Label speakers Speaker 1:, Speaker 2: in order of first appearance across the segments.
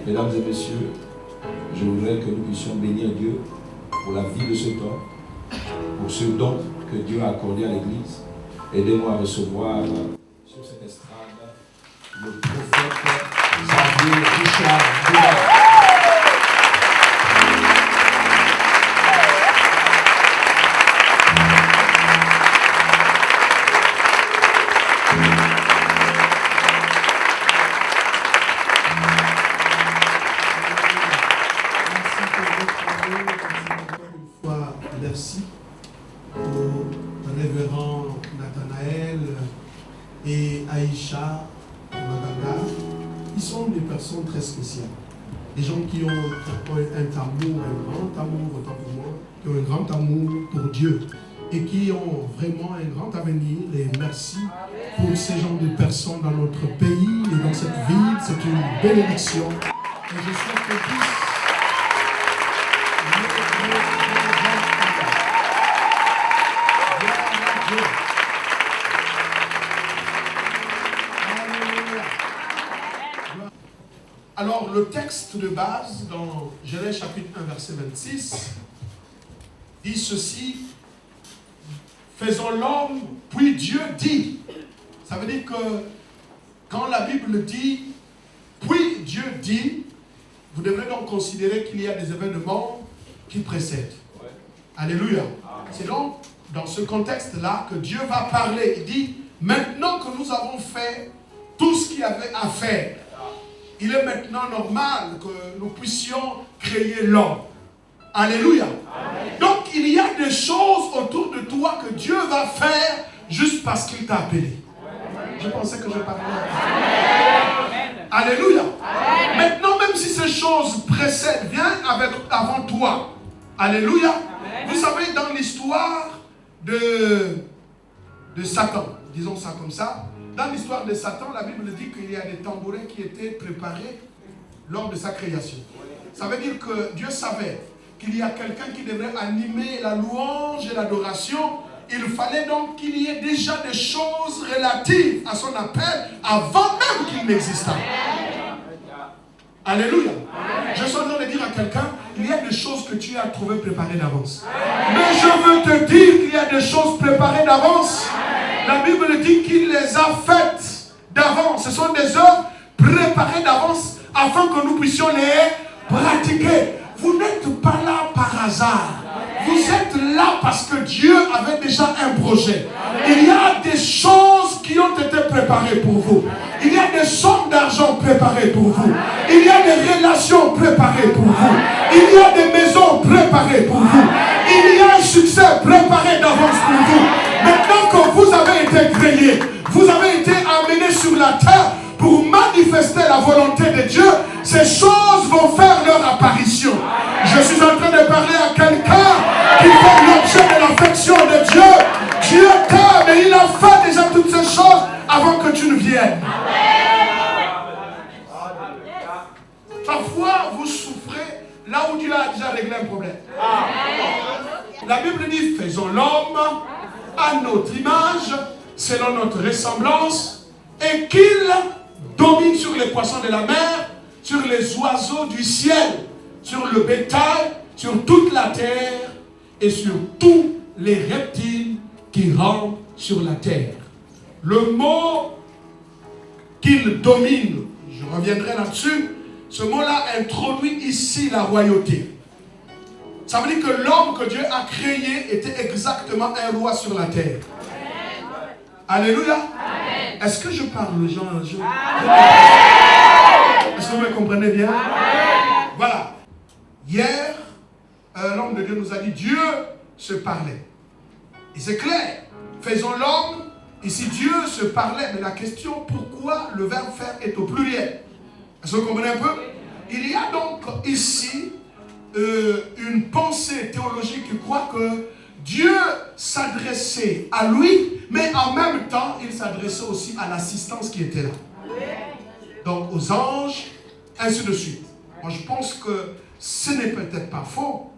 Speaker 1: Mesdames et messieurs, je voudrais que nous puissions bénir Dieu pour la vie de cet homme, pour ce don que Dieu a accordé à l'Église. Aidez-moi à recevoir sur cette estrade le prophète Xavier Richard.
Speaker 2: Merci au révérend Nathanaël et Aïcha Maganga. Ils sont des personnes très spéciales. Des gens qui ont un amour, un grand amour, autant pour moi, qui ont un grand amour pour Dieu et qui ont vraiment un grand avenir. Et merci pour ces genres de personnes dans notre pays et dans cette ville. C'est une bénédiction. Et je souhaite que tous Alors, le texte de base dans Genèse chapitre 1, verset 26, dit ceci: faisons l'homme, puis Dieu dit. Ça veut dire que quand la Bible dit, puis Dieu dit, vous devrez donc considérer qu'il y a des événements qui précèdent. Ouais. Alléluia. C'est donc dans ce contexte-là que Dieu va parler. Il dit, maintenant que nous avons fait tout ce qu'il y avait à faire, il est maintenant normal que nous puissions créer l'homme. Alléluia. Amen. Donc il y a des choses autour de toi que Dieu va faire juste parce qu'il t'a appelé. Amen. Je pensais que je parlais. Amen. Alléluia. Amen. Maintenant, même si ces choses précèdent, viennent avant toi. Alléluia. Amen. Vous savez, dans l'histoire de Satan, disons ça comme ça, dans l'histoire de Satan, la Bible dit qu'il y a des tambourins qui étaient préparés lors de sa création. Ça veut dire que Dieu savait qu'il y a quelqu'un qui devrait animer la louange et l'adoration. Il fallait donc qu'il y ait déjà des choses relatives à son appel avant même qu'il n'existât. Alléluia. Je suis en train de dire à quelqu'un, il y a des choses que tu as trouvées préparées d'avance. Mais je veux te dire qu'il y a des choses préparées d'avance. La Bible dit qu'il les a faites d'avance. Ce sont des œuvres préparées d'avance afin que nous puissions les pratiquer. Vous n'êtes pas là par hasard. Vous êtes là parce que Dieu avait déjà un projet. Il y a des choses qui ont été préparées pour vous. Il y a des sommes d'argent préparées pour vous. Il y a des relations préparées pour vous. Il y a des maisons préparées pour vous. Il y a un succès préparé d'avance pour vous. Maintenant que vous avez été créé, vous avez été amené sur la terre pour manifester la volonté de Dieu, ces choses vont faire leur apparition. Je suis en train de parler à quelqu'un qui fait l'objet de l'affection de Dieu. Dieu t'aime et il a fait déjà toutes ces choses avant que tu ne viennes. Parfois, vous souffrez là où Dieu a déjà réglé un problème. La Bible dit, faisons l'homme à notre image, selon notre ressemblance, et qu'il domine sur les poissons de la mer, sur les oiseaux du ciel, sur le bétail, sur toute la terre et sur tous les reptiles qui rampent sur la terre. Le mot qu'il domine, je reviendrai là-dessus, ce mot-là introduit ici la royauté. Ça veut dire que l'homme que Dieu a créé était exactement un roi sur la terre. Alléluia. Amen. Est-ce que je parle aux gens un jour? Est-ce que vous me comprenez bien? Amen. Voilà. Hier, l'homme de Dieu nous a dit Dieu se parlait. Et c'est clair. Faisons l'homme. Ici, Dieu se parlait. Mais la question, pourquoi le verbe faire est au pluriel? Est-ce que vous comprenez un peu? Il y a donc ici une pensée théologique qui croit que Dieu s'adressait à lui, mais en même temps, il s'adressait aussi à l'assistance qui était là. Donc aux anges, ainsi de suite. Moi, je pense que ce n'est peut-être pas faux.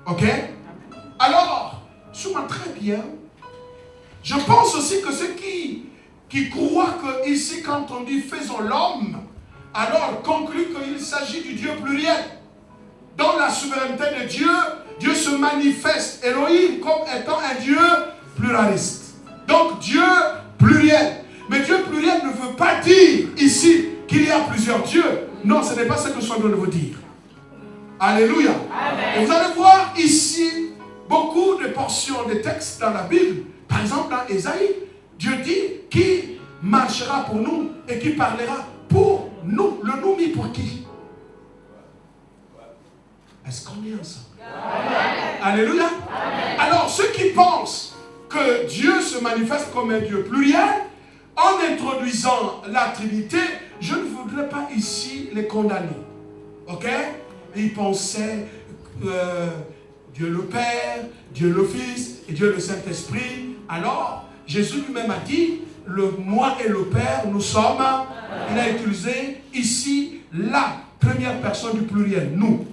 Speaker 2: Ok? Alors, suis-moi très bien. Je pense aussi que ceux qui croient que ici, quand on dit faisons l'homme, alors conclut qu'il s'agit du Dieu pluriel. Dans la souveraineté de Dieu, Dieu se manifeste, Elohim, comme étant un Dieu pluraliste. Donc Dieu pluriel. Mais Dieu pluriel ne veut pas dire ici qu'il y a plusieurs dieux. Non, ce n'est pas ce que je suis en train de vous dire. Alléluia. Amen. Et vous allez voir ici beaucoup de portions de textes dans la Bible. Par exemple, dans Ésaïe, Dieu dit qui marchera pour nous et qui parlera pour nous. Le nous mis pour qui? Est-ce qu'on est ensemble? Amen. Alléluia. Amen. Alors, ceux qui pensent que Dieu se manifeste comme un Dieu pluriel, en introduisant la Trinité, je ne voudrais pas ici les condamner. Ok? Ils pensaient Dieu le Père, Dieu le Fils et Dieu le Saint-Esprit. Alors, Jésus lui-même a dit, moi et le Père, nous sommes. Il a utilisé ici la première personne du pluriel, nous.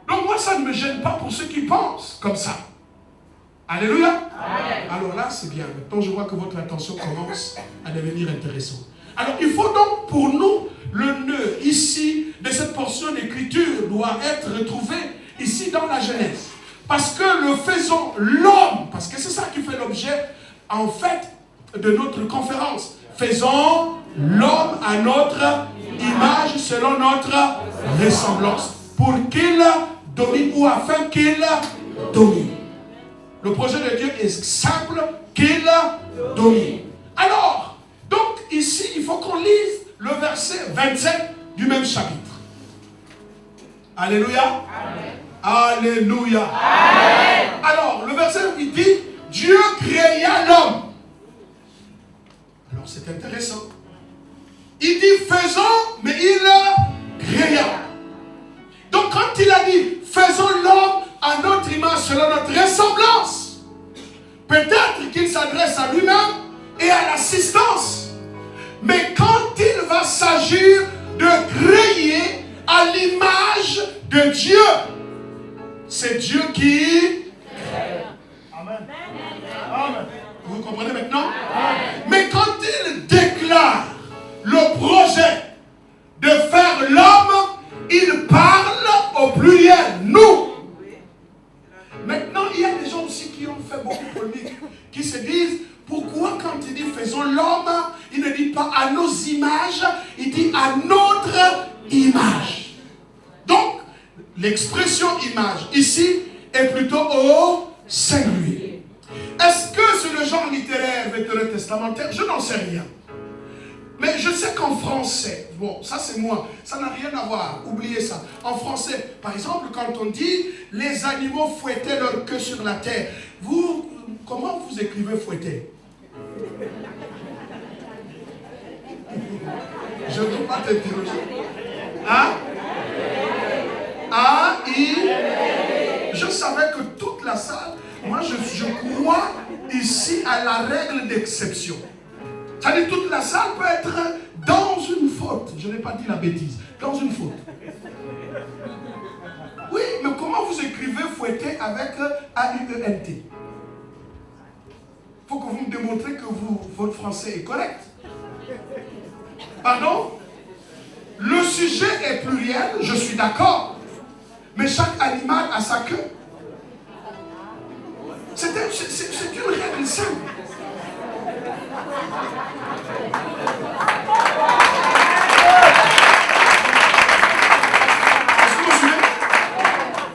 Speaker 2: Donc moi, ça ne me gêne pas pour ceux qui pensent comme ça. Alléluia. Amen. Alors là, c'est bien. Maintenant, je vois que votre attention commence à devenir intéressante. Alors, il faut donc pour nous, le nœud ici de cette portion d'écriture doit être retrouvé ici dans la Genèse. Parce que le faisons l'homme, parce que c'est ça qui fait l'objet, en fait, de notre conférence. Faisons l'homme à notre image, selon notre ressemblance, pour qu'il domine ou afin qu'il domine. Le projet de Dieu est simple, qu'il domine. Alors, donc ici, il faut qu'on lise le verset 27 du même chapitre. Alléluia. Amen. Alléluia. Amen. Alors, le verset, il dit, Dieu créa l'homme. Alors, c'est intéressant. Il dit, faisons, mais il créa. Donc, quand il a dit, faisons l'homme à notre image, selon notre ressemblance, peut-être qu'il s'adresse à lui-même et à l'assistance. Mais quand il va s'agir de créer à l'image de Dieu, c'est Dieu qui crée. Amen. Amen. Vous comprenez maintenant? Amen. Mais quand il déclare le projet de faire l'homme, il parle au pluriel, nous. Maintenant, il y a des gens aussi qui ont fait beaucoup de polémiques, qui se disent, pourquoi quand il dit faisons l'homme, il ne dit pas à nos images, il dit à notre image. Donc, l'expression image ici est plutôt au singulier. Est-ce que c'est le genre littéraire vétérotestamentaire? Je n'en sais rien. Mais je sais qu'en français, bon, ça c'est moi, ça n'a rien à voir, oubliez ça. En français, par exemple, quand on dit les animaux fouettaient leur queue sur la terre, vous, comment vous écrivez fouetter? Je ne veux pas t'interroger. Hein? Je savais que toute la salle, moi je crois ici à la règle d'exception. C'est-à-dire toute la salle peut être dans une faute. Je n'ai pas dit la bêtise. Dans une faute. Oui, mais comment vous écrivez fouetter avec A-U-E-N-T? Il faut que vous me démontrez que votre français est correct. Pardon? Le sujet est pluriel, je suis d'accord. Mais chaque animal a sa queue. C'est une règle simple.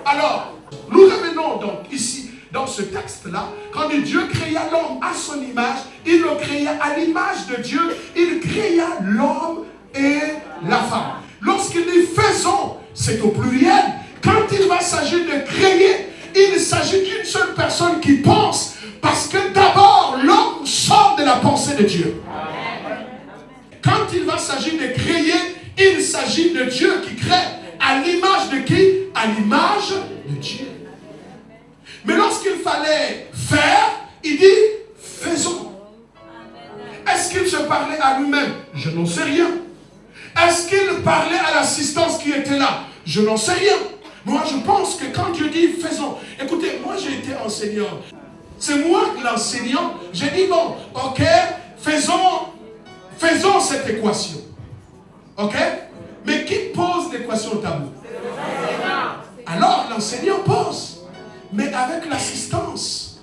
Speaker 2: Alors, nous revenons donc ici, dans ce texte-là, quand Dieu créa l'homme à son image, il le créa à l'image de Dieu, il créa l'homme et la femme. Lorsqu'il dit faisons, c'est au pluriel. Quand il va s'agir de créer, il s'agit d'une seule personne qui pense, parce que d'abord, l'homme sort de la pensée de Dieu. Quand il va s'agir de créer, il s'agit de Dieu qui crée. À l'image de qui? À l'image de Dieu. Mais lorsqu'il fallait faire, il dit faisons. Est-ce qu'il se parlait à lui-même? Je n'en sais rien. Est-ce qu'il parlait à l'assistance qui était là? Je n'en sais rien. Moi, je pense que quand Dieu dit faisons, écoutez, moi j'ai été enseignant. C'est moi l'enseignant. J'ai dit bon, ok, faisons cette équation. Ok? Mais qui pose l'équation au tableau? Alors l'enseignant pose, mais avec l'assistance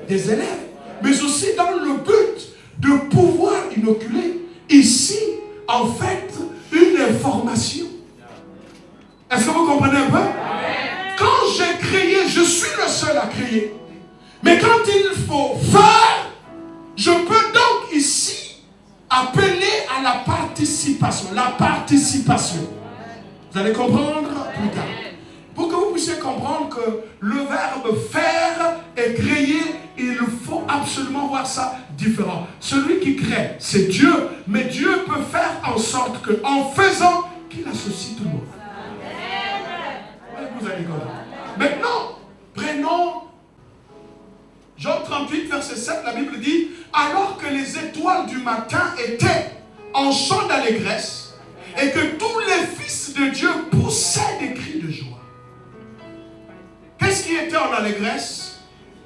Speaker 2: des élèves, mais aussi dans le but de pouvoir inoculer ici, en fait, une information. Est-ce que vous comprenez un peu? Quand j'ai créé, je suis le seul à créer. Mais quand il faut faire, je peux donc ici appeler à la participation. La participation. Vous allez comprendre plus tard. Pour que vous puissiez comprendre que le verbe faire et créer, il faut absolument voir ça différent. Celui qui crée, c'est Dieu, mais Dieu peut faire en sorte qu'en faisant, qu'il associe tout le monde. Vous allez comprendre. Maintenant, prenons Jean 38, verset 7, la Bible dit, alors que les étoiles du matin étaient en chant d'allégresse et que tous les fils de Dieu poussaient des cris de joie. Qu'est-ce qui était en allégresse?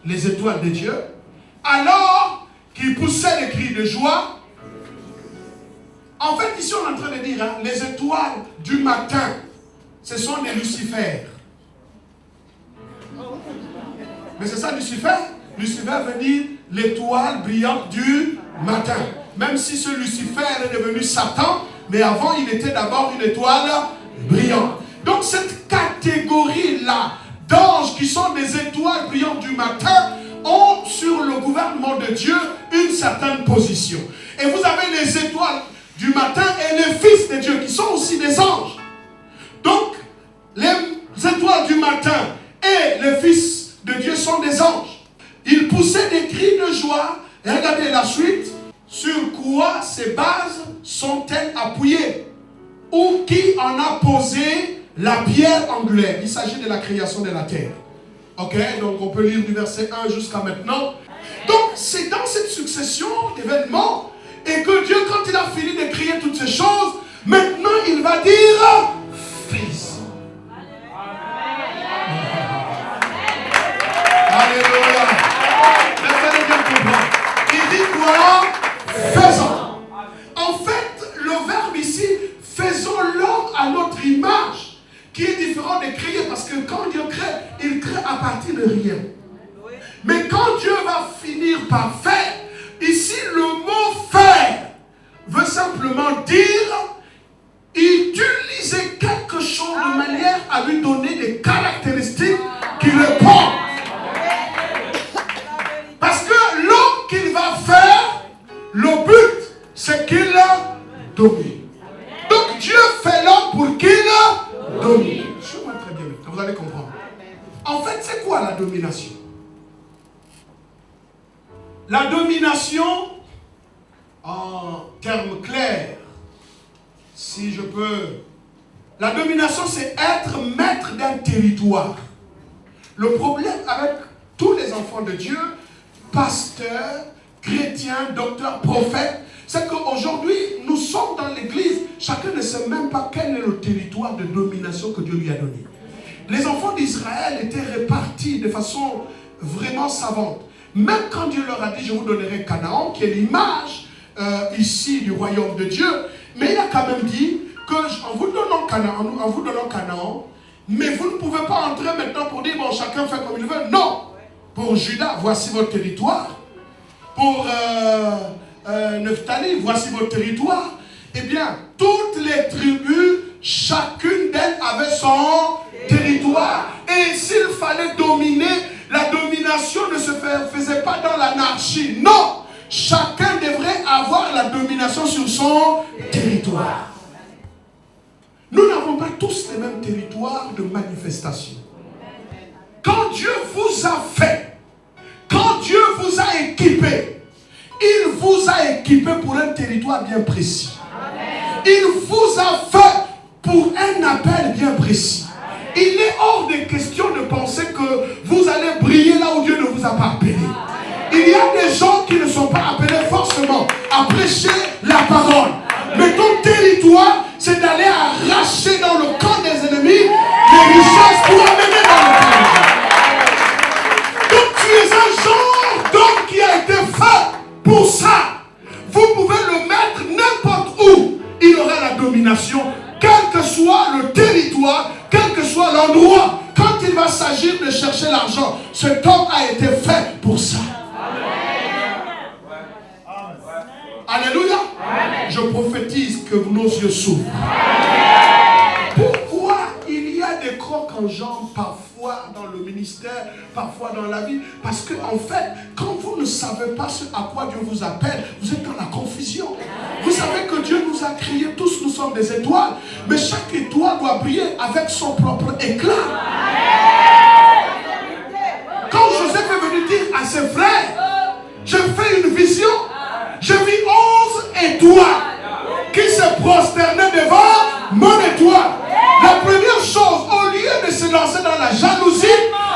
Speaker 2: Les étoiles de Dieu. Alors qu'ils poussaient des cris de joie. En fait, ici on est en train de dire, hein, les étoiles du matin, ce sont des lucifères. Mais c'est ça Lucifer? Lucifer veut dire l'étoile brillante du matin. Même si ce Lucifer est devenu Satan, mais avant il était d'abord une étoile brillante. Donc cette catégorie-là d'anges qui sont des étoiles brillantes du matin ont sur le gouvernement de Dieu une certaine position. Et vous avez les étoiles du matin et les fils de Dieu qui sont aussi des anges. Donc les étoiles du matin et les fils de Dieu sont des anges. Ils poussaient des cris de joie. Et regardez la suite. Sur quoi ces bases sont-elles appuyées? Ou qui en a posé la pierre angulaire? Il s'agit de la création de la terre. Ok, donc on peut lire du verset 1 jusqu'à maintenant. Donc c'est dans cette succession d'événements et que Dieu, quand il a fini de créer toutes ces choses, maintenant il va dire fils. Alléluia. Laissez-le bien comprendre. Il dit quoi? Faisons. En fait, le verbe ici, faisons l'homme à notre image, qui est différent de créer, parce que quand Dieu crée, il crée à partir de rien. Mais quand Dieu va finir par faire, ici le mot faire veut simplement dire utiliser quelque chose de manière à lui donner des caractéristiques qui le portent. Parce que l'homme qu'il va faire, le but, c'est qu'il domine. Donc Dieu fait l'homme pour qu'il domine. Je vois très bien maintenant, vous allez comprendre. En fait, c'est quoi la domination? La domination, en termes clairs, si je peux, la domination, c'est être maître d'un territoire. Le problème avec tous les enfants de Dieu, pasteurs, chrétiens, docteurs, prophètes, c'est qu'aujourd'hui, nous sommes dans l'église, chacun ne sait même pas quel est le territoire de domination que Dieu lui a donné. Les enfants d'Israël étaient répartis de façon vraiment savante. Même quand Dieu leur a dit, je vous donnerai Canaan, qui est l'image ici du royaume de Dieu, mais il a quand même dit que en vous donnant Canaan, mais vous ne pouvez pas entrer maintenant pour dire, bon, chacun fait comme il veut. Non! Pour Judas, voici votre territoire. Pour Nephtali, voici votre territoire. Eh bien, toutes les tribus, chacune d'elles avait son territoire. Et s'il fallait dominer, la domination ne se faisait pas dans l'anarchie. Non! Chacun devrait avoir la domination sur son territoire. Nous n'avons pas tous les mêmes territoires de manifestation. Quand Dieu vous a fait, quand Dieu vous a équipé, il vous a équipé pour un territoire bien précis. Il vous a fait pour un appel bien précis. Il est hors de question de penser que vous allez briller là où Dieu ne vous a pas appelé. Il y a des gens qui ne sont pas appelés forcément à prêcher la parole. Mais ton territoire, c'est d'aller arracher dans le camp des ennemis les richesses pour amener dans le camp de Dieu. Donc tu es un genre d'homme qui a été fait pour ça. Vous pouvez le mettre n'importe où. Il aura soit, quel que soit l'endroit, quand il va s'agir de chercher l'argent, cet homme a été fait pour ça. Alléluia. Je prophétise que nos yeux s'ouvrent. Pourquoi il y a des crocs en jambes parfois dans le ministère, parfois dans la vie? Parce que en fait, quand vous ne savez pas ce à quoi Dieu vous appelle, vous êtes dans la confusion. Vous savez que Dieu nous a créés, tous nous sommes des étoiles, mais chaque étoile doit briller avec son propre éclat. Quand Joseph est venu dire à ses frères, je fais une vision, je vis 11 étoiles qui se prosternaient devant mon étoile. La première chose, au lieu de se lancer dans la jalousie,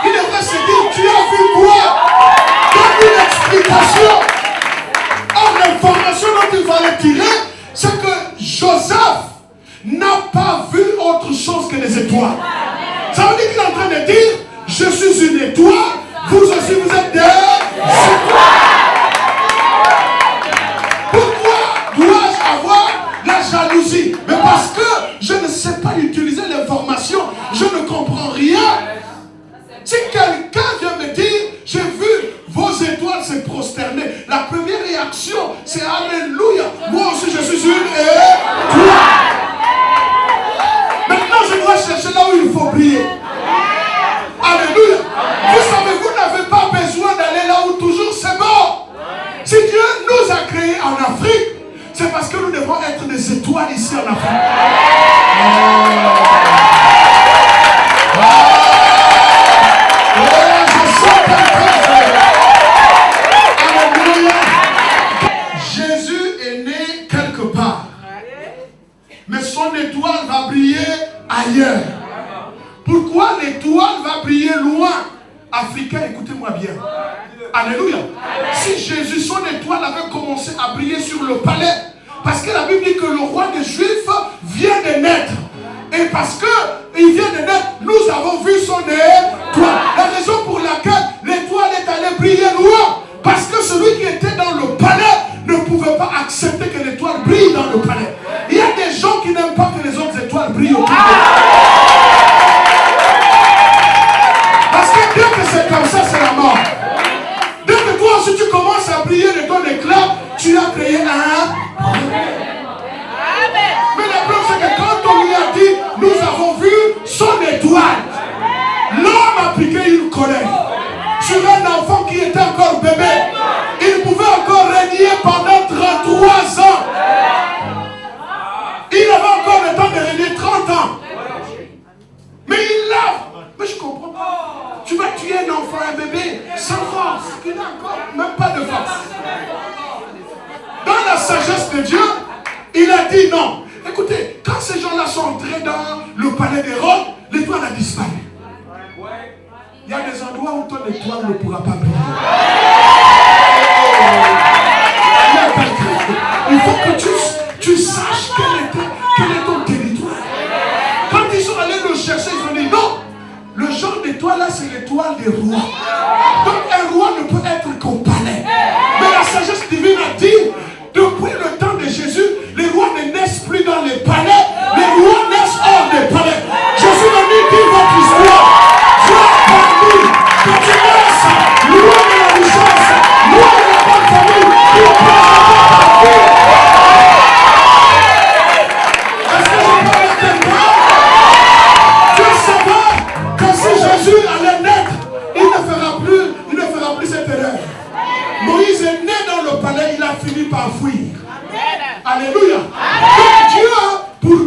Speaker 2: il devrait se dire, tu as vu quoi? Donne une explication. Or, l'information dont il fallait tirer, c'est que Joseph n'a pas vu autre chose que des étoiles. Ça veut dire qu'il est en train de dire, je suis une étoile, vous aussi vous êtes des étoiles. Pourquoi dois-je avoir la jalousie? Mais parce que je ne sais pas utiliser l'information, je ne comprends rien. Si quelqu'un vient me dire, j'ai vu vos étoiles se prosterner, la première réaction, c'est Alléluia. Moi aussi, je suis une étoile. Maintenant, je dois chercher là où il faut briller. Alléluia. Vous savez, vous n'avez pas besoin d'aller là où toujours c'est bon. Si Dieu nous a créés en Afrique, c'est parce que nous devons être des étoiles ici en Afrique. Je sens Alléluia. Jésus est né quelque part, mais son étoile va briller ailleurs. Pourquoi l'étoile va briller loin? Africain, écoutez-moi bien. Alléluia. Si Jésus, son étoile avait commencé à briller sur le palais, parce que la Bible dit que le roi des Juifs vient de naître. Et parce qu'il vient de naître, nous avons vu son étoile. La raison pour laquelle l'étoile est allée briller loin, parce que celui qui était dans le palais ne pouvait pas accepter que l'étoile brille dans le palais. Il y a des gens qui n'aiment pas que les autres étoiles brillent autour d'eux. Parce que dès que c'est comme ça, c'est la mort. Dès que toi aussi tu commences à briller de ton éclat, tu as créé un problème. Mais la preuve c'est que quand on lui a dit, nous avons vu son étoile, l'homme a piqué une colère sur un enfant qui était encore bébé. Il pouvait encore régner pendant 33 ans. Il avait encore le temps de régner 30 ans. Mais il l'a. Mais je comprends pas. Tu vas tuer un enfant, un bébé, sans force. Il n'a encore même pas de force. Dans la sagesse de Dieu, il a dit non. Écoutez, quand ces gens-là sont entrés dans le palais d'Hérode, l'étoile a disparu. Il y a des endroits où ton étoile ne pourra pas briller. Il faut que tu saches quel est ton territoire. Quand ils sont allés le chercher, ils ont dit non. Le genre d'étoile là, c'est l'étoile des rois. Donc un roi ne peut être qu'au palais. Mais la sagesse divine a dit, depuis le temps de Jésus, les rois ne naissent plus dans les palais, les rois naissent hors des palais. Je suis venu dire votre histoire. Vois parmi, quand tu naisses, loin de la richesse, loin de la bonne famille, tu es partout. Est-ce que je peux l'entendre? Tu sais que si Jésus allait naître, il ne fera plus cette erreur. Moïse est né dans le palais, il a fini par fuir. Alléluia. Donc Dieu, pour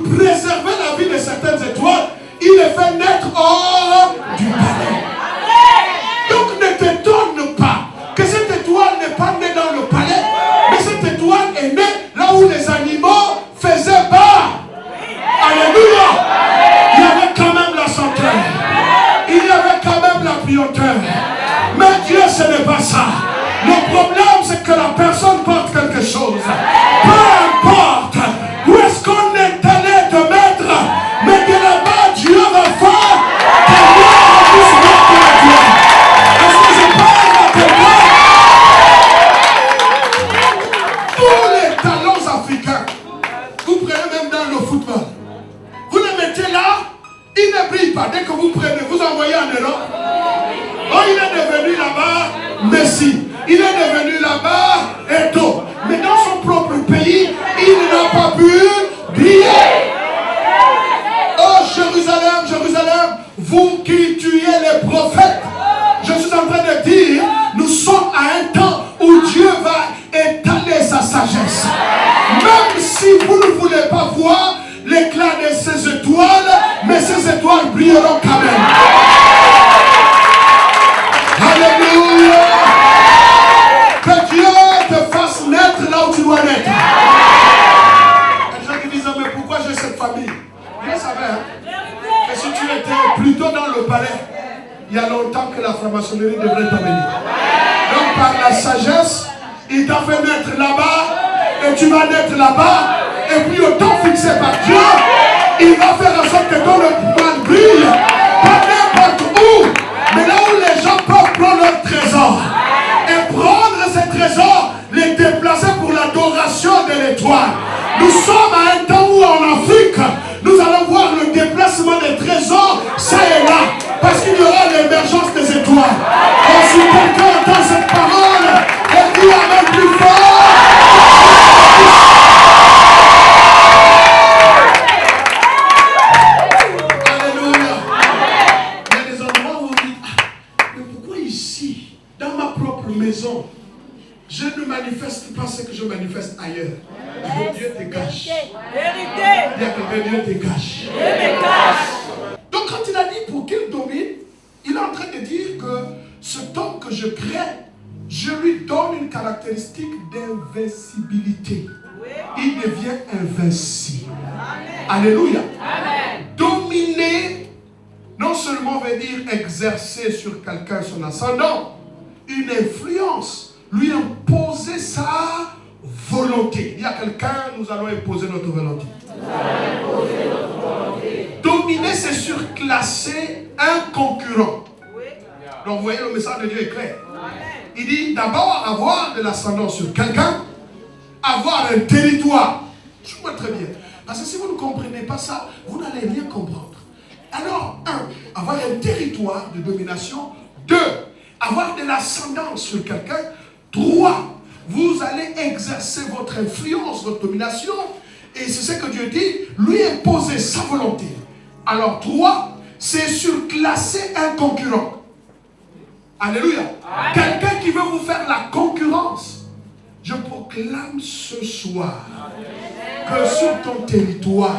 Speaker 2: pas. Dès que vous prenez, vous envoyez en Europe. Oh, il est devenu là-bas Messi. Il est devenu là-bas Eto. Mais dans son propre pays, il n'a pas pu briller. Oh Jérusalem, Jérusalem, vous qui tuez les prophètes. Je suis en train de dire, nous sommes à un temps où Dieu va étaler sa sagesse. Même si vous ne voulez pas voir l'éclat de ces étoiles, mais ces étoiles brilleront quand même. Alléluia. Que Dieu te fasse naître là où tu dois naître. Les gens qui disent, mais pourquoi j'ai cette famille? Vous savez, hein, que si tu étais plutôt dans le palais, il y a longtemps que la franc-maçonnerie devrait t'amener. Donc par la sagesse, il t'a fait naître là-bas, et tu vas naître là-bas, et puis au temps fixé par Dieu, il va faire en sorte que ton étoile brille, pas n'importe où, mais là où les gens peuvent prendre leur trésor, et prendre ces trésors, les déplacer pour l'adoration de l'étoile. Nous sommes à un temps où en Afrique, nous allons voir le déplacement des trésors, ça et là, parce qu'il y aura l'émergence des étoiles. Et si quelqu'un entend cette parole, et dit avec plus fort. Alléluia. Il y a des endroits où on dit, mais pourquoi ici, dans ma propre maison, je ne manifeste pas ce que je manifeste ailleurs? Dieu te cache. Il y a quelqu'un, Dieu te cache. Donc quand il a dit pour qu'il domine, il est en train de dire que cet homme que je crée, je lui donne une caractéristique d'invincibilité. Il devient invincible. Alléluia. Dominer, non seulement veut dire exercer sur quelqu'un son ascendant, une influence, lui imposer sa volonté. Il y a quelqu'un, nous allons imposer notre volonté. Dominer, c'est surclasser un concurrent. Donc vous voyez, le message de Dieu est clair. Il dit d'abord avoir de l'ascendance sur quelqu'un, avoir un territoire. Je vois très bien. Parce que si vous ne comprenez pas ça, vous n'allez rien comprendre. Alors, 1, avoir un territoire de domination. 2, avoir de l'ascendance sur quelqu'un. 3, vous allez exercer votre influence, votre domination. Et c'est ce que Dieu dit, lui imposer sa volonté. Alors 3, c'est surclasser un concurrent. Alléluia. Quelqu'un qui veut vous faire la concurrence. Je proclame ce soir que sur ton territoire,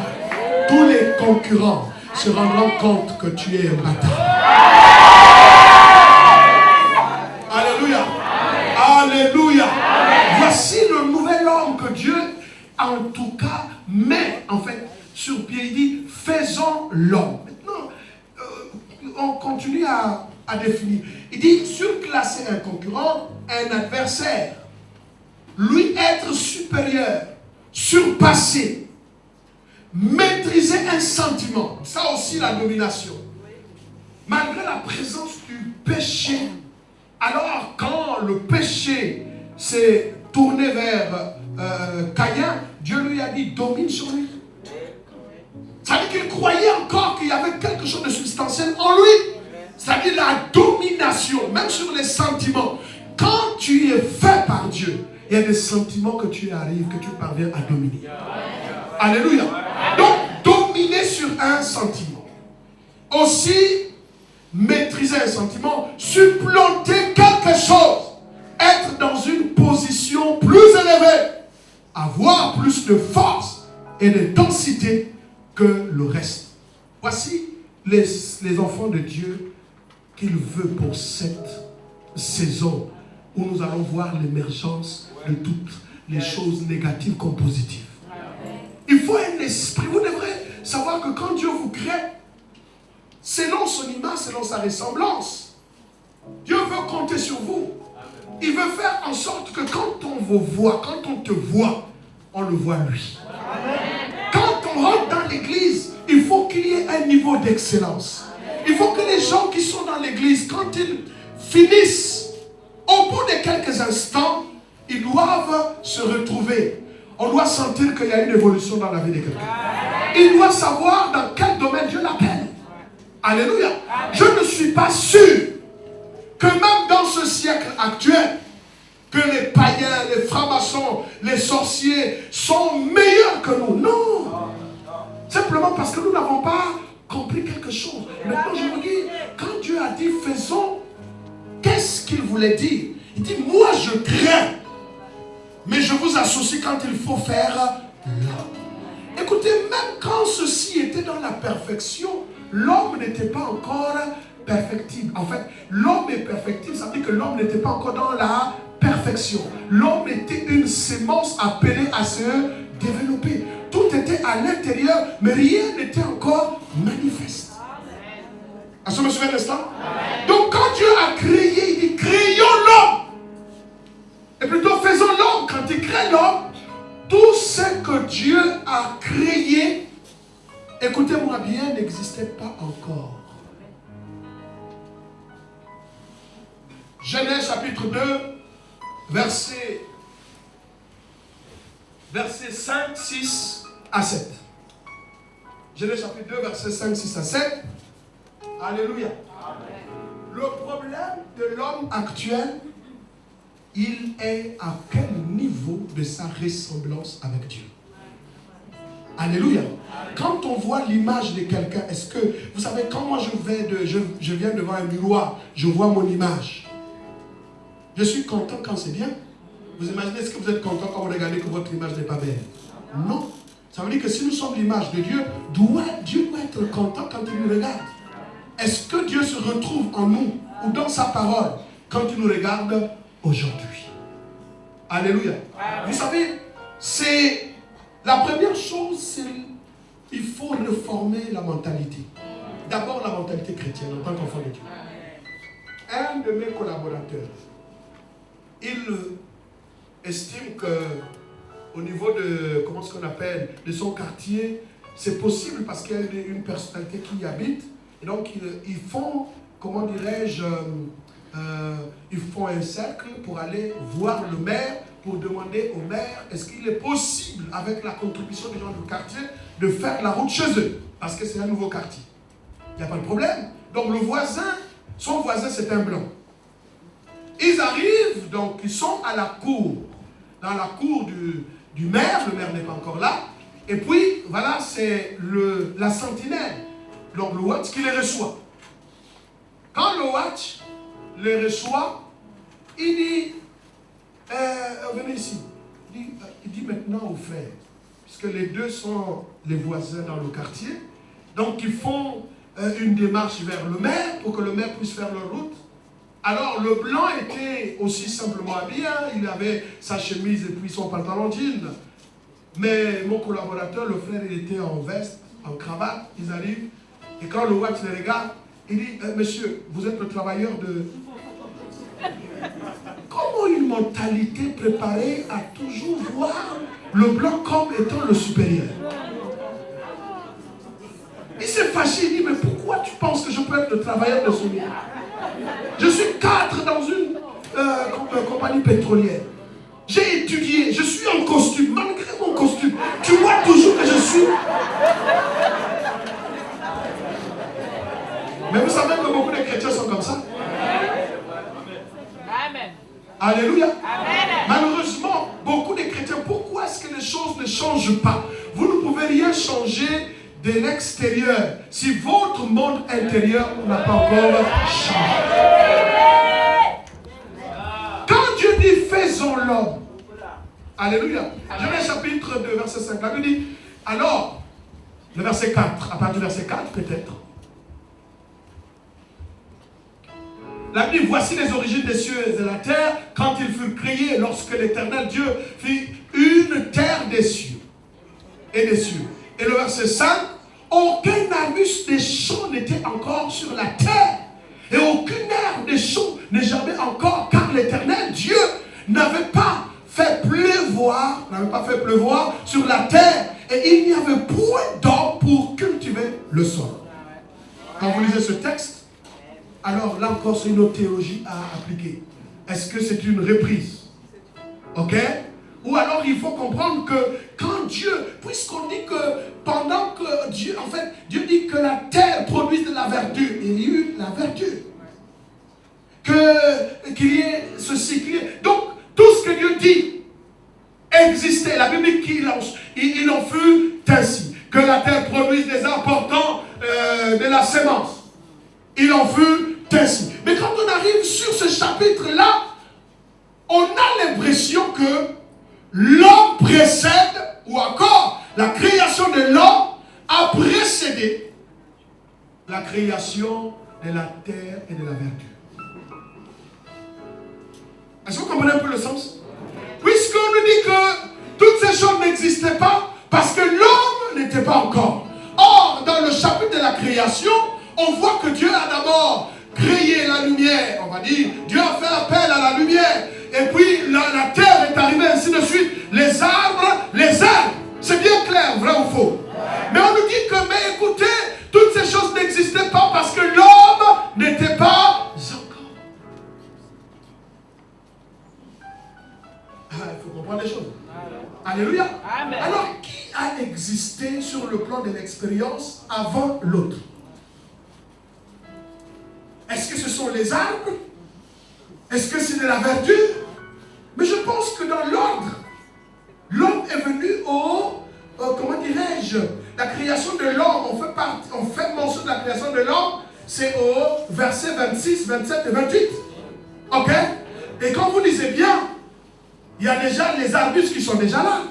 Speaker 2: tous les concurrents se rendront compte que tu es un bâtard. Alléluia. Alléluia. Voici le nouvel homme que Dieu, en tout cas, met en fait sur pied. Il dit, faisons l'homme. Maintenant, on continue à définir. Il dit, surclasser un concurrent, un adversaire. Lui être supérieur, surpasser, maîtriser un sentiment. Ça aussi la domination. Malgré la présence du péché, alors quand le péché s'est tourné vers Caïn, Dieu lui a dit, domine sur lui. Ça veut dire qu'il croyait encore qu'il y avait quelque chose de substantiel en lui. C'est-à-dire la domination, même sur les sentiments. Quand tu es fait par Dieu, il y a des sentiments que tu arrives, que tu parviens à dominer. Alléluia. Donc, dominer sur un sentiment. Aussi, maîtriser un sentiment, supplanter quelque chose. Être dans une position plus élevée. Avoir plus de force et de densité que le reste. Voici les enfants de Dieu qu'il veut pour cette saison où nous allons voir l'émergence de toutes les choses négatives comme positives. Il faut un esprit. Vous devrez savoir que quand Dieu vous crée, selon son image, selon sa ressemblance, Dieu veut compter sur vous. Il veut faire en sorte que quand on vous voit, quand on te voit, on le voit lui. Quand on rentre dans l'église, il faut qu'il y ait un niveau d'excellence. Il faut que les gens qui sont dans l'église, quand ils finissent, au bout de quelques instants, ils doivent se retrouver. On doit sentir qu'il y a une évolution dans la vie de quelqu'un. Il doit savoir dans quel domaine Dieu l'appelle. Alléluia. Je ne suis pas sûr que même dans ce siècle actuel, que les païens, les francs-maçons, les sorciers sont meilleurs que nous. Non. Simplement parce que nous n'avons pas compris quelque chose. Maintenant, je vous dis, quand Dieu a dit faisons, qu'est-ce qu'il voulait dire? Il dit, moi je crains, mais je vous associe quand il faut faire l'homme. Écoutez, même quand ceci était dans la perfection, l'homme n'était pas encore perfectible. En fait, l'homme est perfectible, ça veut dire que l'homme n'était pas encore dans la perfection. L'homme était une sémence appelée à se développer. Tout était à l'intérieur, mais rien n'était encore manifeste. Est-ce que vous me suivez l'instant? Donc quand Dieu a créé, il dit créons l'homme. Et plutôt faisons l'homme. Quand il crée l'homme, tout ce que Dieu a créé, écoutez-moi bien, n'existait pas encore. Genèse chapitre 2, versets 5, 6 à 7. Genèse chapitre 2, versets 5, 6 à 7. Alléluia. Amen. Le problème de l'homme actuel, il est à quel niveau de sa ressemblance avec Dieu? Alléluia. Quand on voit l'image de quelqu'un, est-ce que, vous savez, quand moi je viens devant un miroir, je vois mon image. Je suis content quand c'est bien. Vous imaginez, est-ce que vous êtes content quand vous regardez que votre image n'est pas belle? Non. Ça veut dire que si nous sommes l'image de Dieu, Dieu doit être content quand il nous regarde. Est-ce que Dieu se retrouve en nous ou dans sa parole quand il nous regarde aujourd'hui? Alléluia. Amen. Vous savez, c'est la première chose, c'est il faut reformer la mentalité. D'abord la mentalité chrétienne en tant qu'enfant de Dieu. Un de mes collaborateurs, il estime que au niveau de, comment est-ce qu'on appelle, de son quartier, c'est possible parce qu'il y a une personnalité qui y habite. Et donc, ils font, comment dirais-je, ils font un cercle pour aller voir le maire, pour demander au maire, est-ce qu'il est possible, avec la contribution des gens du quartier, de faire la route chez eux, parce que c'est un nouveau quartier. Il n'y a pas de problème. Donc, le voisin, son voisin, c'est un blanc. Ils arrivent, donc, ils sont à la cour, dans la cour du maire, le maire n'est pas encore là, et puis, voilà, c'est la sentinelle. Donc le watch qui les reçoit. Quand le watch les reçoit, il dit, venez ici. Il dit maintenant aux frères, puisque les deux sont les voisins dans le quartier, donc ils font une démarche vers le maire pour que le maire puisse faire leur route. Alors le blanc était aussi simplement habillé, il avait sa chemise et puis son pantalon jean. Mais mon collaborateur, le frère, il était en veste, en cravate, ils arrivent. Et quand le watch les regarde, il dit, monsieur, vous êtes le travailleur de... Comment une mentalité préparée à toujours voir le blanc comme étant le supérieur? Il s'est fâché, il dit, mais pourquoi tu penses que je peux être le travailleur de ce milieu? Je suis cadre dans une compagnie pétrolière. J'ai étudié, je suis en costume, malgré mon costume. Tu vois toujours que je suis... Mais vous savez que beaucoup de chrétiens sont comme ça. Amen. Alléluia. Amen. Malheureusement, beaucoup de chrétiens, pourquoi est-ce que les choses ne changent pas? Vous ne pouvez rien changer de l'extérieur si votre monde intérieur n'a pas encore changé. Quand Dieu dit faisons l'homme, alléluia. Genèse chapitre 2, verset 5, la Bible dit, alors, le verset 4, à partir du verset 4 peut-être. La Bible dit, voici les origines des cieux et de la terre, quand ils furent créés, lorsque l'Éternel Dieu fit une terre des cieux et des cieux. Et le verset 5, aucun arbuste des champs n'était encore sur la terre, et aucune herbe des champs n'est jamais encore, car l'Éternel Dieu n'avait pas fait pleuvoir sur la terre, et il n'y avait point d'homme pour cultiver le sol. Quand vous lisez ce texte, alors là encore c'est une autre théologie à appliquer. Est-ce que c'est une reprise? Ok? Ou alors il faut comprendre que quand Dieu, puisqu'on dit que pendant que Dieu, en fait, Dieu dit que la terre produise de la verdure, qu'il y ait ceci, qu'il y ait... Donc, tout ce que Dieu dit existait. La Bible dit qu'il en fut ainsi. Que la terre produise des arbres portant de la sémence. Il en fut ainsi. Mais quand on arrive sur ce chapitre-là, on a l'impression que l'homme précède, ou encore la création de l'homme a précédé la création de la terre et de la verdure. Est-ce que vous comprenez un peu le sens? Puisqu'on nous dit que toutes ces choses n'existaient pas parce que l'homme n'était pas encore. Or, dans le chapitre de la création, on voit que Dieu a d'abord créé la lumière. On va dire, Dieu a fait appel à la lumière. Et puis, la terre est arrivée, ainsi de suite. Les arbres, les herbes. C'est bien clair, vrai ou faux? Mais on nous dit que, mais écoutez, toutes ces choses n'existaient pas parce que l'homme n'était pas encore. Ah, il faut comprendre les choses. Alléluia. Amen. Alors, qui a existé sur le plan de l'expérience avant l'autre? Est-ce que ce sont les arbres? Est-ce que c'est de la verdure? Mais je pense que dans l'ordre, l'homme est venu comment dirais-je, la création de l'homme, on fait mention de la création de l'homme, c'est au verset 26, 27 et 28. Ok? Et quand vous lisez bien, il y a déjà les arbustes qui sont déjà là.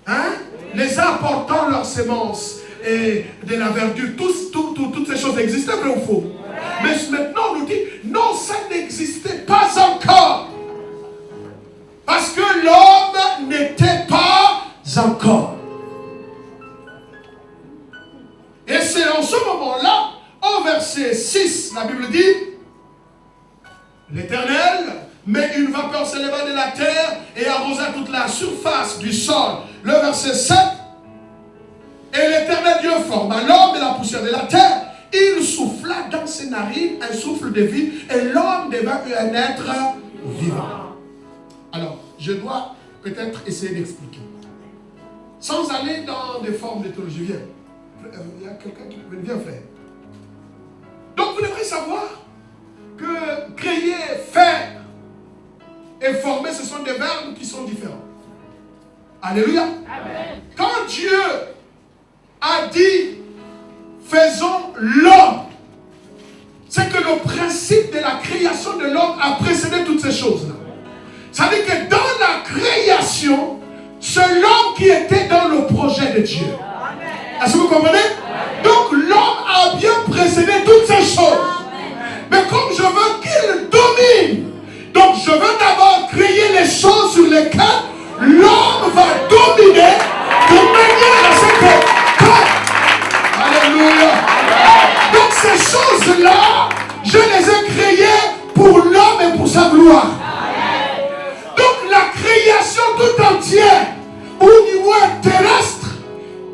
Speaker 2: Hein? Les arbres portant leurs semences et de la verdure, toutes ces choses existaient, vrai ou faux? Mais maintenant on nous dit, non, ça n'existait pas encore. Parce que l'homme n'était pas encore. Et c'est en ce moment-là, au verset 6, la Bible dit, l'Éternel met une vapeur s'éleva de la terre et arrosa toute la surface du sol. Le verset 7, et l'Éternel Dieu forma l'homme de la poussière de la terre. Il souffla dans ses narines un souffle de vie et l'homme devint un être vivant. Alors, je dois peut-être essayer d'expliquer. Sans aller dans des formes de théologie. Il y a quelqu'un qui vient faire. Donc, vous devrez savoir que créer, faire et former, ce sont des verbes qui sont différents. Alléluia. Amen. Quand Dieu a dit faisons l'homme, c'est que le principe de la création de l'homme a précédé toutes ces choses-là. Ça veut dire que dans la création, c'est l'homme qui était dans le projet de Dieu. Est-ce que vous comprenez? Donc l'homme a bien précédé toutes ces choses. Mais comme je veux qu'il domine, donc je veux d'abord créer les choses sur lesquelles l'homme va dominer de manière à ce que... Alléluia. Donc ces choses-là, je les ai créées pour l'homme et pour sa gloire. Donc la création tout entière, au niveau terrestre,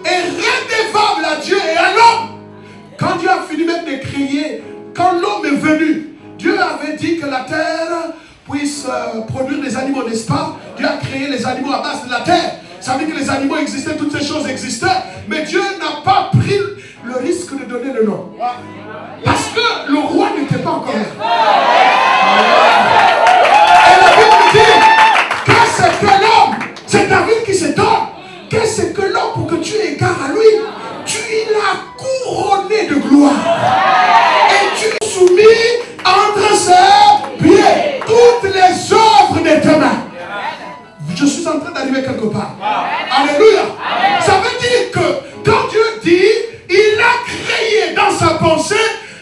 Speaker 2: est redevable à Dieu et à l'homme. Quand Dieu a fini même de créer, quand l'homme est venu, Dieu avait dit que la terre puisse produire des animaux, n'est-ce pas? Dieu a créé les animaux à base de la terre. Ça veut dire que les animaux existaient, toutes ces choses existaient, mais Dieu n'a pas pris le risque de donner le nom. Parce que le roi n'était pas encore là. Et la Bible dit, qu'est-ce que l'homme? C'est David qui s'étonne. Qu'est-ce que l'homme pour que tu aies égard à lui? Tu l'as couronné de gloire. Et tu l'as soumis entre ses pieds. Toutes les œuvres de tes mains. Je suis en train d'arriver quelque part. Alléluia. Ça veut dire que quand Dieu dit, il a créé dans sa pensée,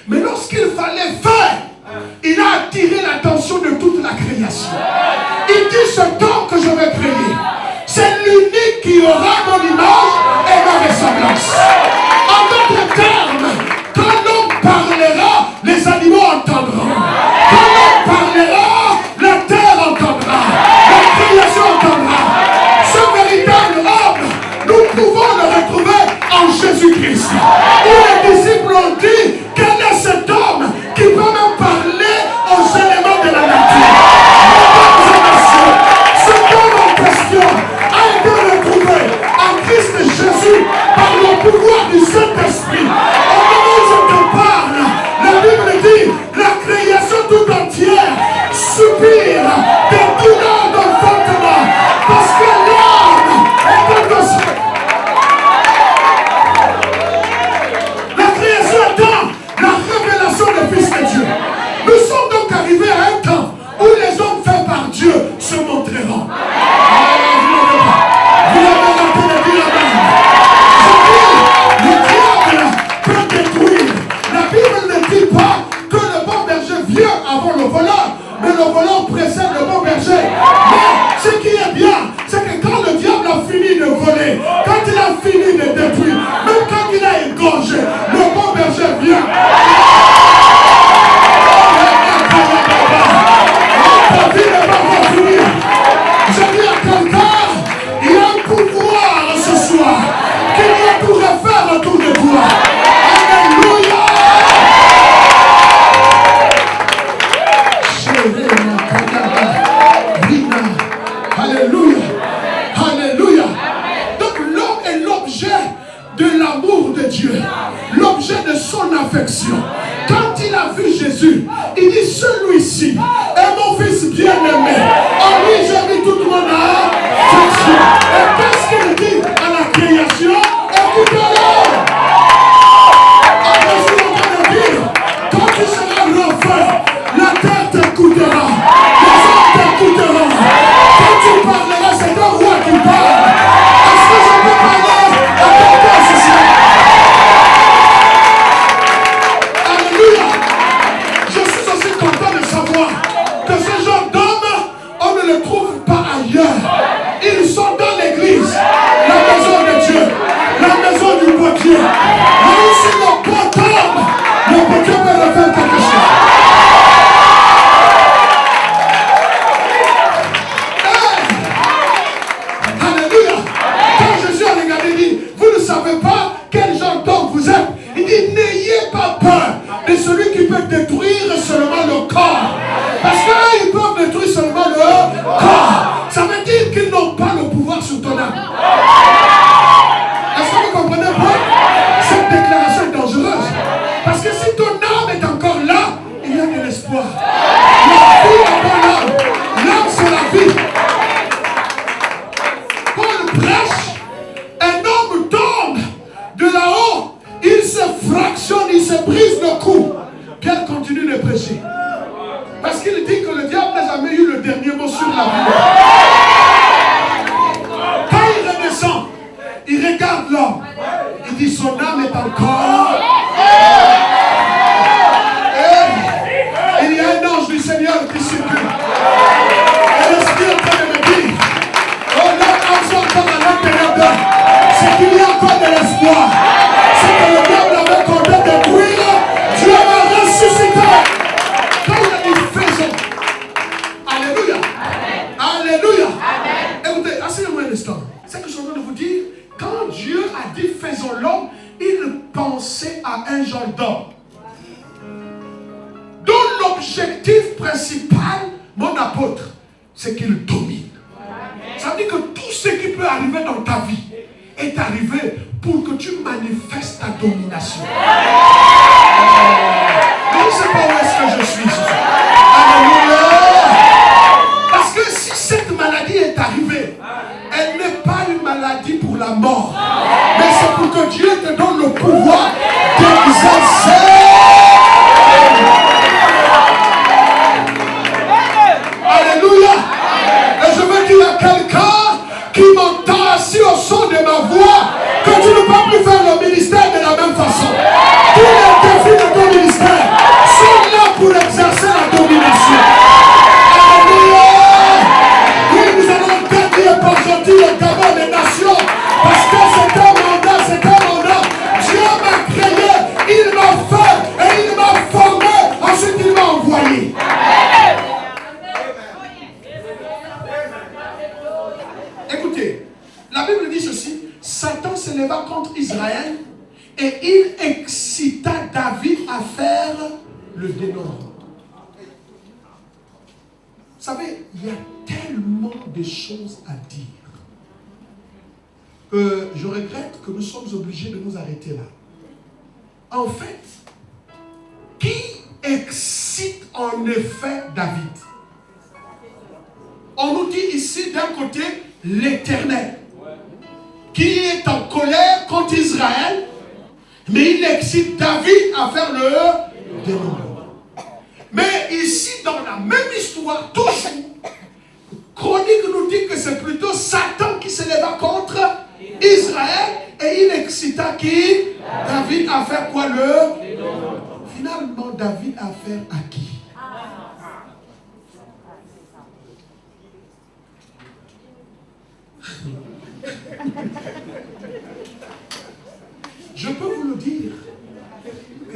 Speaker 2: mais lorsqu'il fallait faire, il a attiré l'attention de toute la création. Il dit, ce temps que je vais créer, c'est l'unique qui aura mon image et ma ressemblance. En d'autres termes, quand l'homme parlera, les animaux entendront. Quand l'homme parlera, la terre entendra. La création entendra. Ce véritable homme, nous pouvons le retrouver en Jésus-Christ. Où les disciples ont dit, quel est cet homme qui peut même parler aux éléments de la nature? Cet homme en question a été retrouvé en Christ Jésus par le pouvoir du Saint-Esprit. Au moment où je te parle, la Bible dit, la création voleur, mais le voleur précède le bon berger. Mais ce qui est bien, c'est que quand le diable a fini de voler, quand il a fini de détruire, même quand il a égorgé, le bon berger vient. Ta vie n'est pas encore finie. Je dis à quelqu'un, il y a un pouvoir ce soir qui doit tout refaire autour de toi. Alléluia. Alléluia. Alléluia. Donc l'homme est l'objet de l'amour de Dieu, l'objet de son affection. Quand il a vu Jésus, il dit celui-ci est mon fils bien-aimé. En lui j'ai mis toute mon affection. Et qu'est-ce qu'il dit à la création? Écoutez-le. Je suis en train de dire, quand tu seras refait, la terre t'écoutera, les hommes t'écouteront. Quand tu parleras, c'est un roi qui parle. Est-ce que je peux parler à quelqu'un ce soir? Alléluia. Je suis aussi content de savoir que ce genre d'hommes, on ne les trouve pas ailleurs. Ils sont dans l'église, la maison de Dieu, la maison du beau Dieu. Là où c'est le beau homme, le beau Dieu peut refaire quelque chose. Alléluia. Quand Jésus a regardé, il dit, vous ne savez pas quel genre d'homme vous êtes. Il dit, n'ayez pas peur de celui qui peut détruire seulement le corps. Parce qu'ils peuvent détruire seulement le corps. Ça veut dire qu'ils n'ont pas le pouvoir sur ton âme. Est-ce que vous comprenez pas? Cette déclaration est dangereuse. Parce que si ton âme est encore là, il y a de l'espoir. La vie est dans l'âme. L'âme, c'est la vie. Paul prêche, un homme tombe de là-haut, il se fractionne, il se brise le cou. Pierre continue de prêcher. Parce qu'il dit que le diable n'a jamais eu le dernier mot sur la vie. Quand il redescend, il regarde l'homme. Il dit son âme est encore. Et il y a un ange du Seigneur qui circule. Et l'esprit est en train de me dire, oh l'homme avance encore à l'intérieur d'eux. C'est qu'il y a encore de l'espoir. C'est que le diable avait compté détruire. Dieu va ressusciter. Quand il a dit faisons. Alléluia. Alléluia. Écoutez, asseyez-moi un instant. C'est que je suis en train de vous dire, quand Dieu a dit faisons l'homme, il pensait à un genre d'homme dont l'objectif principal, mon apôtre, c'est qu'il domine. Ça veut dire que tout ce qui peut arriver dans ta vie est arrivé pour que tu manifestes ta domination. Je ne sais pas où est-ce que je suis ce soir. Alléluia. Parce que si cette maladie est arrivée, elle n'est pas une maladie pour la mort, mais c'est pour que Dieu te donne le pouvoir d'exercer. Alléluia. Et je veux dire à quelqu'un qui m'entend assis au son de ma voix que tu ne peux plus faire le ministère de la même façon. Tous les défis de ton ministère sont là pour exercer la domination. Alléluia. Oui, nous allons gagner par gentil le Gabon des nations. Parce que c'est un mandat, c'est un mandat. Dieu m'a créé, il m'a fait et il m'a formé. Ensuite, il m'a envoyé. Écoutez, la Bible dit ceci. Satan s'éleva contre Israël et il excita David à faire le dénombrement. Vous savez, il y a tellement de choses à dire que je regrette que nous sommes obligés de nous arrêter là. En fait, qui excite en effet David? On nous dit ici d'un côté l'Éternel, qui est en colère contre Israël, mais il excite David à faire le dénombrement. Mais ici, dans la même histoire, toujours, Chronique nous dit que c'est plutôt Satan qui s'éleva contre Israël et il excita qui? David à faire quoi? Le dénombrement. Finalement, David a affaire à qui?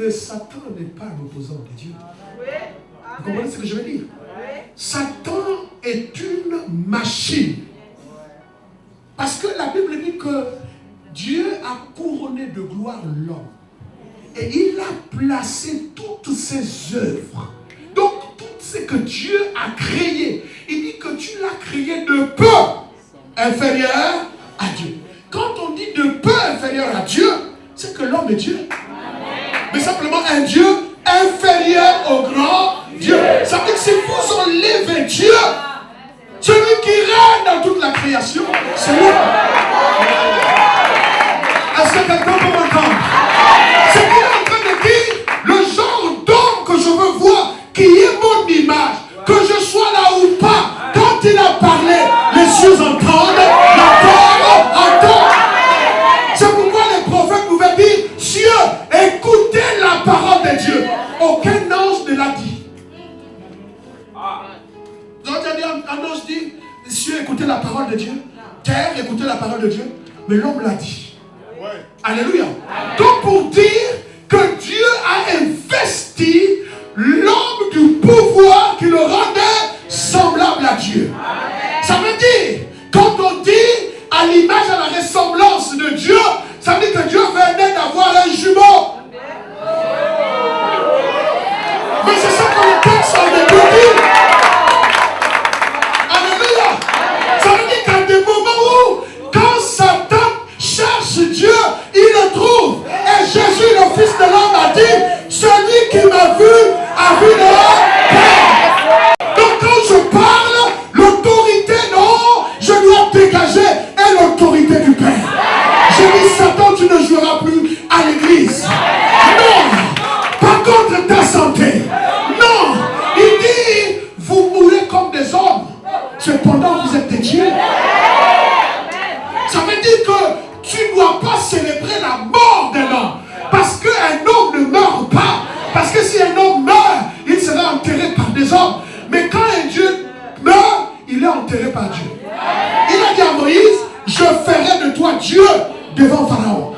Speaker 2: que Satan n'est pas l'opposant de Dieu. Vous comprenez ce que je veux dire? Satan est une machine. Parce que la Bible dit que Dieu a couronné de gloire l'homme. Et il a placé toutes ses œuvres. Donc, tout ce que Dieu a créé, il dit que tu l'as créé de peu inférieur à Dieu. Quand on dit de peu inférieur à Dieu, c'est que l'homme est Dieu. Mais simplement un Dieu inférieur au grand Dieu. Ça veut dire que si vous enlevez Dieu, celui qui règne dans toute la création, c'est lui. Est-ce que quelqu'un peut m'entendre? C'est qu'il est en train de dire, le genre d'homme que je veux voir, qui est mon image, que je sois là ou pas, quand il a parlé, les cieux entendent, la terre entend. C'est pourquoi les prophètes pouvaient dire, cieux, écoutez la parole de Dieu. Aucun ange ne l'a dit. Vous avez dit, un ange dit, cieux, écoutez la parole de Dieu. Terre, écoutez la parole de Dieu. Mais l'homme l'a dit. Ouais. Alléluia. Donc pour dire que Dieu a investi l'homme du pouvoir qui le rendait semblable à Dieu. Amen. Ça veut dire, quand on dit à l'image, à la ressemblance de Dieu, ça veut dire que Dieu venait d'avoir un jumeau. Mais c'est ça que le texte en est dit. Alléluia. Ça veut dire qu'à des moments où, quand Satan cherche Dieu, il le trouve. Et Jésus, le Fils de l'homme, a dit, celui qui m'a vu a vu le Père. Donc quand je parle, l'autorité, non, je dois dégager et l'autorité du Père. J'ai dit, Satan, tu ne joueras plus à l'église. Non, pas contre ta santé. Non, il dit, vous mourrez comme des hommes. Cependant, vous êtes des dieux. Ça veut dire que tu ne dois pas célébrer la mort d'un homme. Parce qu'un homme ne meurt pas. Parce que si un homme meurt, il sera enterré par des hommes. Mais quand un Dieu meurt, il est enterré par Dieu. Il a dit à Moïse, je ferai de toi Dieu devant Pharaon.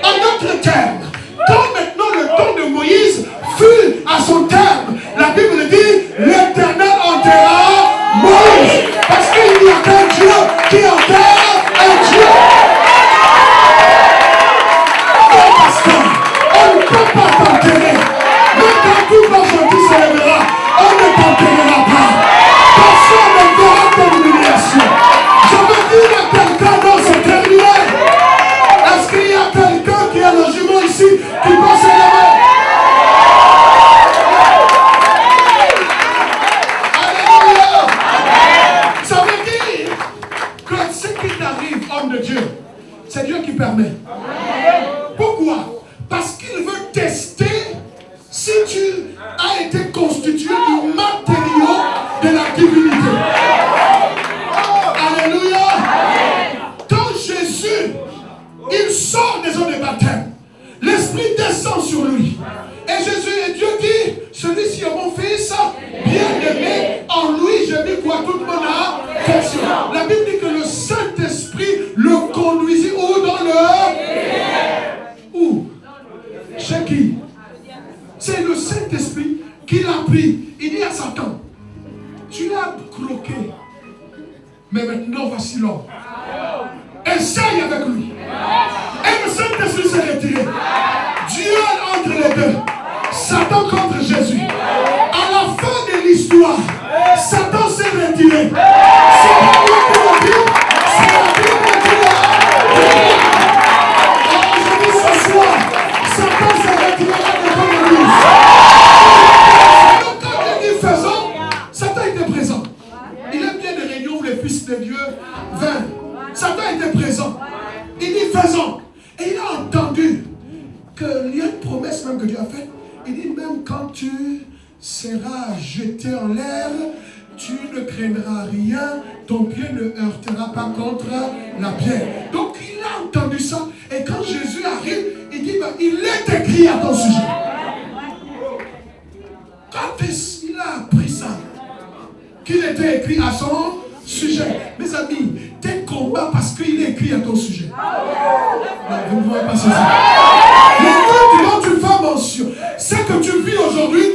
Speaker 2: En d'autres termes, quand maintenant le temps de Moïse fut à son terme, la Bible dit, l'Éternel enterra Moïse. Parce qu'il n'y a qu'un Dieu qui enterre un Dieu. Non, pasteur, on ne peut pas t'enterrer. Même quand tout aujourd'hui se lèvera, on ne t'enterrera pas. Personne ne verra ton humiliation. Je veux dire à quelqu'un, non, c'est terminé. Est-ce qu'il y a quelqu'un qui a le jumeau ici qui peut se lever? Alléluia. Ça veut dire que ce qui t'arrive, homme de Dieu, c'est Dieu qui permet. Pourquoi? Parce qu'il veut tester si tu as été constitué du matériau de la divinité. Alléluia. Quand Jésus, il sort des eaux de baptême, l'Esprit descend sur lui. Et Jésus et Dieu dit, celui-ci est mon fils, bien-aimé, en lui j'ai mis quoi? Toute mon affection. La Bible dit que le Saint-Esprit le conduisit où? Dans le... Où? Chez qui? C'est le Saint-Esprit qui l'a pris. Il dit à Satan, tu l'as croqué, mais maintenant voici l'homme. Essaye avec lui. Et le Saint-Esprit s'est retiré. Dieu entre les deux. Satan contre Jésus. À la fin de l'histoire, Satan s'est retiré. C'est la Bible qui le dit. C'est la Bible qui le dit. Alors je dis ce soir, Satan s'est retiré de l'église. Donc quand il dit faisons, Satan était présent. Il aime bien des réunions où les fils de Dieu vinrent. Satan était présent. Il dit faisons. Et il a entendu qu'il y a une promesse même que Dieu a faite. Il dit même quand tu seras jeté en l'air, tu ne craindras rien, ton pied ne heurtera pas contre la pierre. Donc il a entendu ça. Et quand Jésus arrive, il dit ben, il est écrit à ton sujet. Quand il a appris ça, qu'il était écrit à son sujet. Mes amis, tes combats parce qu'il est écrit à ton sujet. Non, vous ne pouvez pas saisir. Les mots dont tu fais mention, depuis aujourd'hui,